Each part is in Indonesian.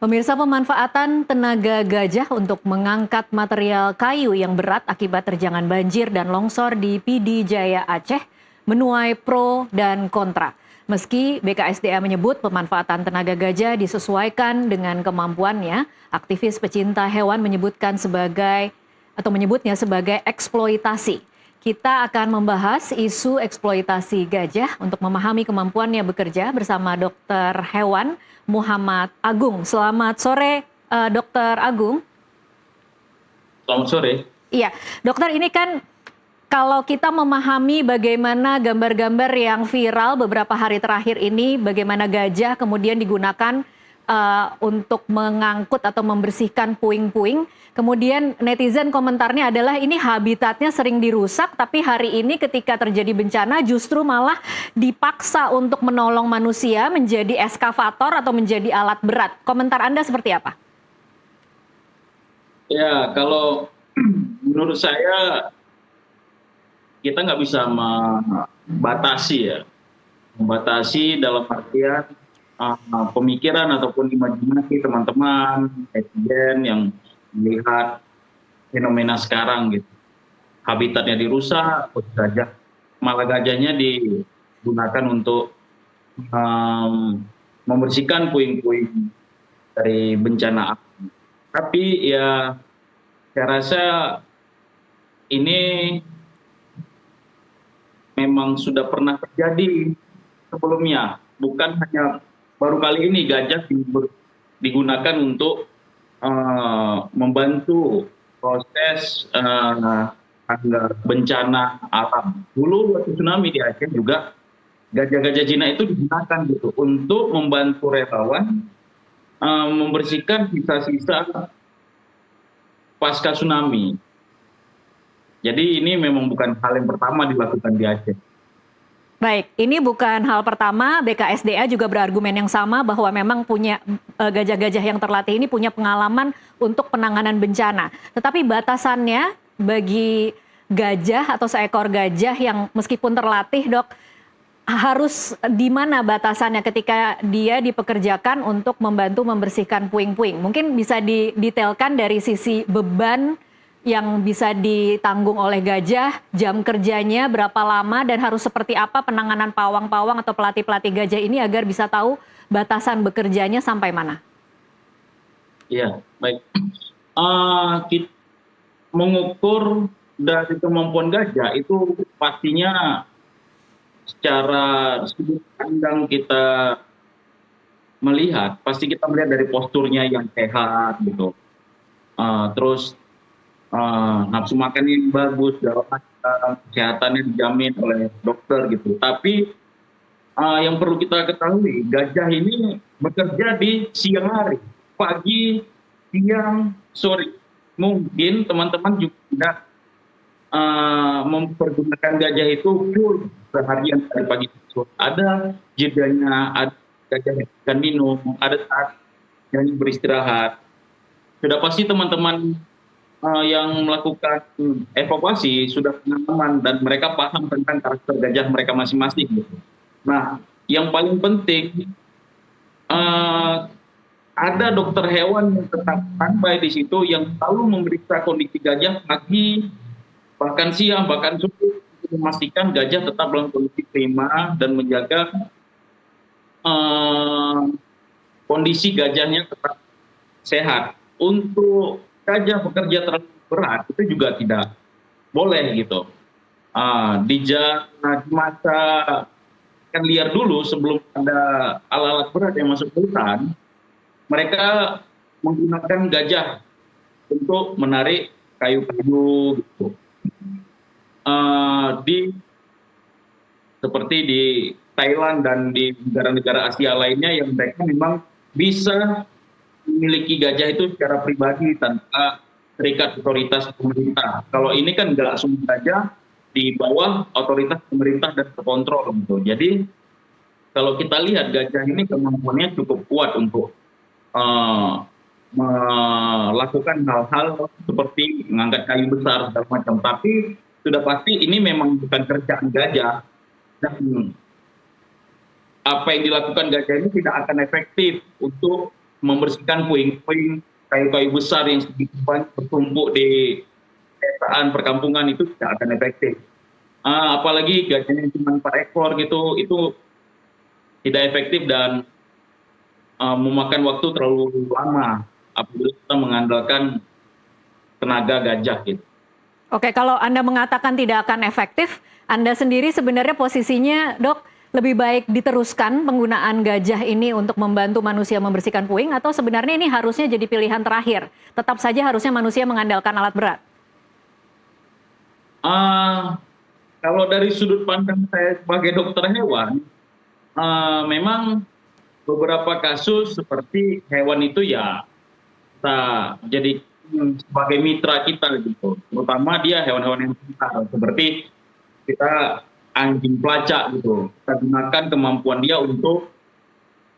Pemirsa, pemanfaatan tenaga gajah untuk mengangkat material kayu yang berat akibat terjangan banjir dan longsor di PD Jaya Aceh menuai pro dan kontra. Meski BKSDA menyebut pemanfaatan tenaga gajah disesuaikan dengan kemampuannya, aktivis pecinta hewan menyebutnya sebagai eksploitasi. Kita akan membahas isu eksploitasi gajah untuk memahami kemampuannya bekerja bersama dokter hewan Muhammad Agung. Selamat sore, Dokter Agung. Selamat sore. Iya, dokter, ini kan kalau kita memahami bagaimana gambar-gambar yang viral beberapa hari terakhir ini, bagaimana gajah kemudian digunakan untuk mengangkut atau membersihkan puing-puing. Kemudian netizen komentarnya adalah ini habitatnya sering dirusak, tapi hari ini ketika terjadi bencana justru malah dipaksa untuk menolong manusia menjadi eskavator atau menjadi alat berat. Komentar Anda seperti apa? Ya, kalau menurut saya kita nggak bisa membatasi dalam artian pemikiran ataupun imajinasi teman-teman netizen yang melihat fenomena sekarang gitu. Habitatnya dirusak, malah gajahnya digunakan untuk membersihkan puing-puing dari bencana alam. Tapi ya saya rasa ini memang sudah pernah terjadi sebelumnya, bukan hanya baru kali ini gajah digunakan untuk membantu proses bencana alam. Dulu waktu tsunami di Aceh juga gajah-gajah Cina itu digunakan gitu untuk membantu relawan membersihkan sisa-sisa pasca tsunami. Jadi ini memang bukan hal yang pertama dilakukan di Aceh. Baik, ini bukan hal pertama. BKSDA juga berargumen yang sama bahwa memang punya gajah-gajah yang terlatih ini punya pengalaman untuk penanganan bencana. Tetapi batasannya bagi gajah atau seekor gajah yang meskipun terlatih, Dok, harus di mana batasannya ketika dia dipekerjakan untuk membantu membersihkan puing-puing? Mungkin bisa didetailkan dari sisi beban yang bisa ditanggung oleh gajah, jam kerjanya berapa lama, dan harus seperti apa penanganan pawang-pawang atau pelatih-pelatih gajah ini agar bisa tahu batasan bekerjanya sampai mana? Iya, baik. Kita mengukur dari kemampuan gajah itu pastinya secara sudut pandang kita melihat, pasti kita melihat dari posturnya yang sehat gitu. Terus nafsu makan yang bagus, kesehatannya dijamin oleh dokter gitu. Tapi yang perlu kita ketahui, gajah ini bekerja di siang hari, pagi, siang, sore. Mungkin teman-teman juga tidak mempergunakan gajah itu full seharian dari pagi ke sore. Ada jedanya, ada gajah yang akan minum, ada saat yang beristirahat. Sudah pasti teman-teman yang melakukan evakuasi sudah pengalaman dan mereka paham tentang karakter gajah mereka masing-masing. Nah, yang paling penting ada dokter hewan yang tetap standby di situ yang selalu memeriksa kondisi gajah pagi, bahkan siang, bahkan sore, untuk memastikan gajah tetap dalam kondisi prima dan menjaga kondisi gajahnya tetap sehat. Untuk gajah bekerja terlalu berat itu juga tidak boleh gitu. Di masa kan liar dulu sebelum ada alat-alat berat yang masuk ke hutan, mereka menggunakan gajah untuk menarik kayu-kayu gitu. Seperti di Thailand dan di negara-negara Asia lainnya yang mereka memang bisa memiliki gajah itu secara pribadi tanpa terikat otoritas pemerintah. Kalau ini kan nggak semua gajah di bawah otoritas pemerintah dan terkontrol gitu. Jadi kalau kita lihat gajah ini kemampuannya cukup kuat untuk melakukan hal-hal seperti mengangkat kayu besar segala macam. Tapi sudah pasti ini memang bukan kerjaan gajah dan apa yang dilakukan gajah ini tidak akan efektif untuk membersihkan puing-puing kayu-kayu besar yang sedikit banyak bertumpuk di pedesaan perkampungan itu tidak akan efektif. Apalagi gajahnya cuma 4 ekor gitu, itu tidak efektif dan memakan waktu terlalu lama apabila kita mengandalkan tenaga gajah gitu. Oke, kalau Anda mengatakan tidak akan efektif, Anda sendiri sebenarnya posisinya, Dok, lebih baik diteruskan penggunaan gajah ini untuk membantu manusia membersihkan puing atau sebenarnya ini harusnya jadi pilihan terakhir? Tetap saja harusnya manusia mengandalkan alat berat. Kalau dari sudut pandang saya sebagai dokter hewan, memang beberapa kasus seperti hewan itu ya kita jadi sebagai mitra kita gitu, terutama dia hewan-hewan yang pintar seperti kita anjing pelacak gitu, kita gunakan kemampuan dia untuk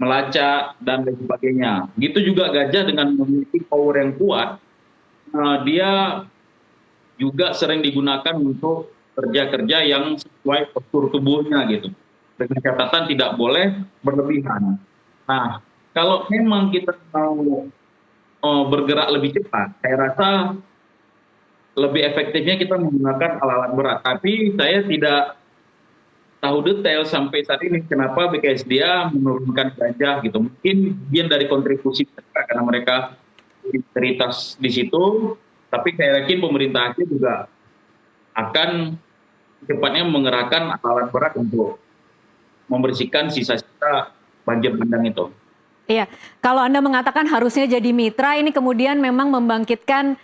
melacak dan lain sebagainya. Gitu juga gajah dengan memiliki power yang kuat, dia juga sering digunakan untuk kerja-kerja yang sesuai postur tubuhnya gitu, dengan catatan tidak boleh berlebihan. Nah, kalau memang kita mau bergerak lebih cepat, saya rasa lebih efektifnya kita menggunakan alat-alat berat. Tapi saya tidak tahu detail sampai saat ini kenapa BKSDA menurunkan gajah gitu. Mungkin bagian dari kontribusi mereka karena mereka integritas di situ. Tapi saya yakin pemerintah Aceh juga akan cepatnya mengerahkan alat berat untuk membersihkan sisa-sisa banjir bandang itu. Iya, kalau Anda mengatakan harusnya jadi mitra, ini kemudian memang membangkitkan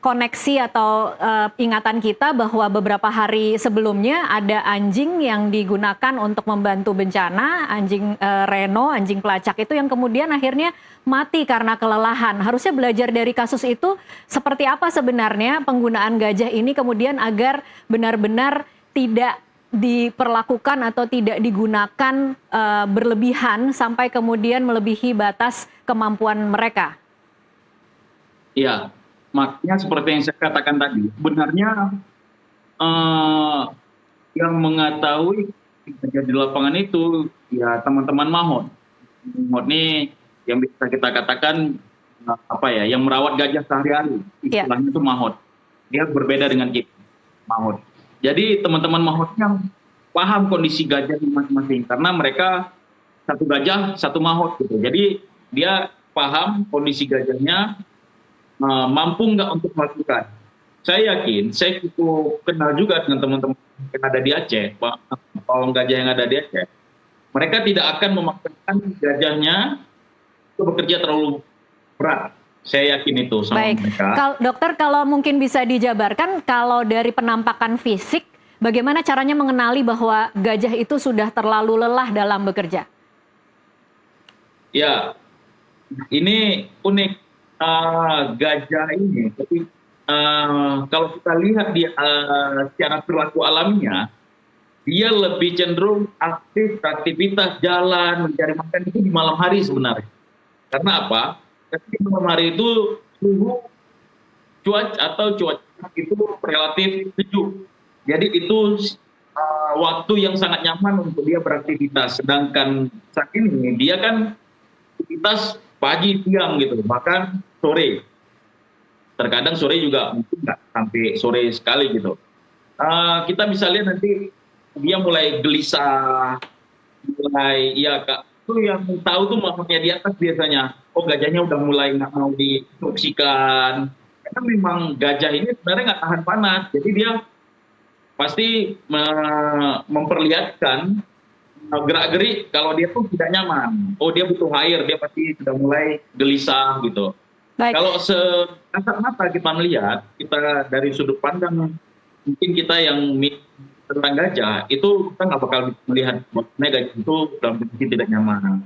koneksi atau ingatan kita bahwa beberapa hari sebelumnya ada anjing yang digunakan untuk membantu bencana, anjing reno, anjing pelacak itu yang kemudian akhirnya mati karena kelelahan. Harusnya belajar dari kasus itu seperti apa sebenarnya penggunaan gajah ini kemudian agar benar-benar tidak diperlakukan atau tidak digunakan berlebihan sampai kemudian melebihi batas kemampuan mereka. Ya, makanya seperti yang saya katakan tadi, sebenarnya yang mengetahui kerja di lapangan itu ya teman-teman Mahot. Mahot ini yang bisa kita katakan yang merawat gajah sehari-hari. Istilahnya itu Mahot. Dia berbeda dengan kita, Mahot. Jadi teman-teman Mahot yang paham kondisi gajah masing-masing karena mereka satu gajah satu Mahot gitu. Jadi dia paham kondisi gajahnya, mampu nggak untuk melakukan. Saya yakin, saya cukup kenal juga dengan teman-teman yang ada di Aceh, pawang gajah yang ada di Aceh. Mereka tidak akan memaksakan gajahnya untuk bekerja terlalu berat. Saya yakin itu sama mereka. Dokter, kalau mungkin bisa dijabarkan, kalau dari penampakan fisik, bagaimana caranya mengenali bahwa gajah itu sudah terlalu lelah dalam bekerja? Ya, ini unik gajah ini. Tapi kalau kita lihat dia secara perilaku alaminya, dia lebih cenderung aktivitas jalan, mencari makan itu di malam hari sebenarnya. Karena apa? Di malam hari itu suhu cuaca itu relatif sejuk. Jadi itu waktu yang sangat nyaman untuk dia beraktivitas. Sedangkan saat ini dia kan aktivitas pagi, siang gitu, bahkan sore. Terkadang sore juga mungkin nggak sampai sore sekali gitu. Kita bisa lihat nanti dia mulai gelisah, mulai itu yang tahu tuh mamanya di atas biasanya. Oh, gajahnya udah mulai nggak mau diinstruksikan. Karena memang gajah ini sebenarnya nggak tahan panas, jadi dia pasti memperlihatkan gerak-gerik kalau dia tuh tidak nyaman. Oh, dia butuh air, dia pasti sudah mulai gelisah gitu. Baik. Kalau sekasat mata kita melihat, kita dari sudut pandang mungkin kita yang tentang gajah, itu kita nggak bakal melihat bahwa gajah itu dalam kondisi tidak nyaman.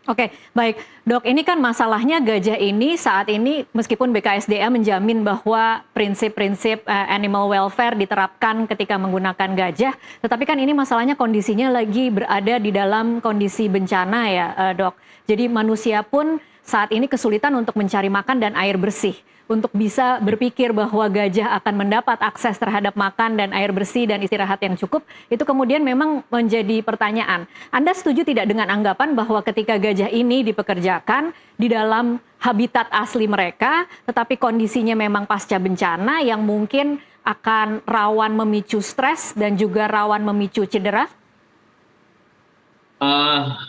Oke, baik. Dok, ini kan masalahnya gajah ini saat ini meskipun BKSDA menjamin bahwa prinsip-prinsip animal welfare diterapkan ketika menggunakan gajah, tetapi kan ini masalahnya kondisinya lagi berada di dalam kondisi bencana ya, Dok. Jadi manusia pun saat ini kesulitan untuk mencari makan dan air bersih. untuk bisa berpikir bahwa gajah akan mendapat akses terhadap makan dan air bersih dan istirahat yang cukup, itu kemudian memang menjadi pertanyaan. Anda setuju tidak dengan anggapan bahwa ketika gajah ini dipekerjakan di dalam habitat asli mereka, tetapi kondisinya memang pasca bencana yang mungkin akan rawan memicu stres dan juga rawan memicu cedera?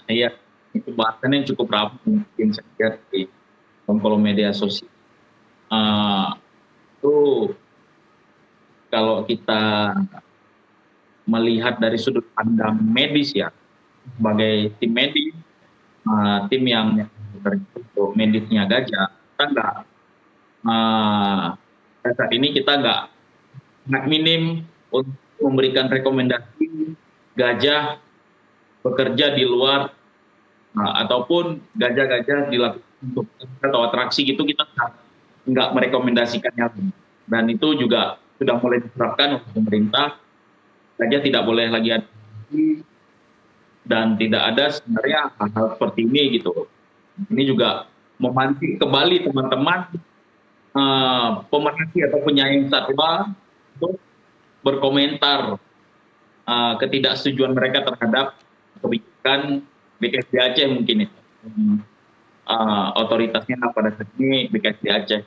Iya, itu bahasan yang cukup ramai mungkin saya lihat di kolom media sosial. Itu kalau kita melihat dari sudut pandang medis ya, sebagai tim medis, tim yang bekerja untuk medisnya gajah, kita nggak, saat ini kita nggak minim untuk memberikan rekomendasi gajah bekerja di luar, ataupun gajah-gajah dilakukan untuk atau atraksi gitu, kita nggak merekomendasikannya. Dan itu juga sudah mulai diterapkan oleh pemerintah, gajah tidak boleh lagi ada dan tidak ada sebenarnya hal-hal seperti ini gitu. Ini juga memancing kembali teman-teman pemerhati atau penyayang satwa untuk berkomentar ketidaksetujuan mereka terhadap kebijakan BKSD Aceh mungkin itu. Otoritasnya pada saat ini BKSD Aceh.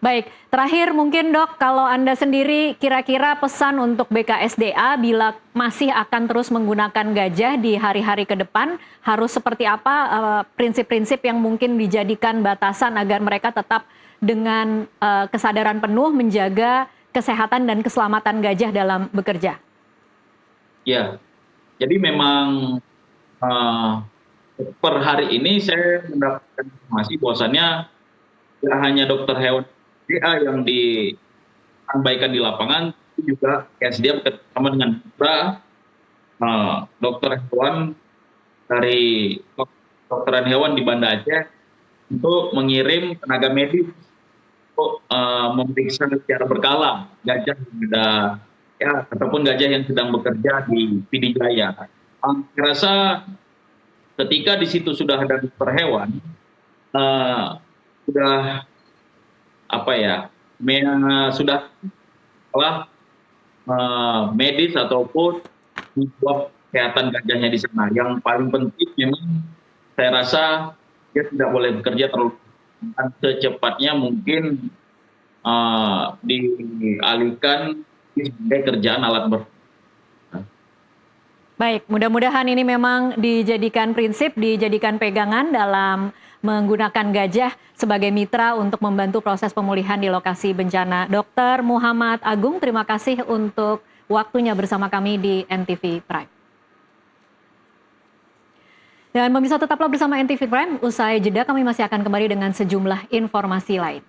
Baik, terakhir mungkin Dok, kalau Anda sendiri kira-kira pesan untuk BKSDA bila masih akan terus menggunakan gajah di hari-hari ke depan, harus seperti apa prinsip-prinsip yang mungkin dijadikan batasan agar mereka tetap dengan kesadaran penuh menjaga kesehatan dan keselamatan gajah dalam bekerja? Ya, jadi memang per hari ini saya mendapatkan informasi bahwasannya tidak hanya dokter hewan BKSDA yang disampaikan di lapangan, itu juga BKSDA bekerjasama dengan dokter hewan dari kedokteran hewan di Banda Aceh untuk mengirim tenaga medis untuk memeriksa secara berkala gajah yang ada ya, ataupun gajah yang sedang bekerja di PD Jaya. Saya rasa ketika di situ sudah ada dokter hewan, sudah apa ya, sudah medis ataupun menjawab kesehatan gajahnya di sana. Yang paling penting memang saya rasa dia tidak boleh bekerja terlalu secepatnya mungkin dialihkan sebagai kerjaan alat berat. Baik, mudah-mudahan ini memang dijadikan prinsip, dijadikan pegangan dalam menggunakan gajah sebagai mitra untuk membantu proses pemulihan di lokasi bencana. Dr. Muhammad Agung, terima kasih untuk waktunya bersama kami di NTV Prime. Dan pemirsa tetaplah bersama NTV Prime, usai jeda kami masih akan kembali dengan sejumlah informasi lain.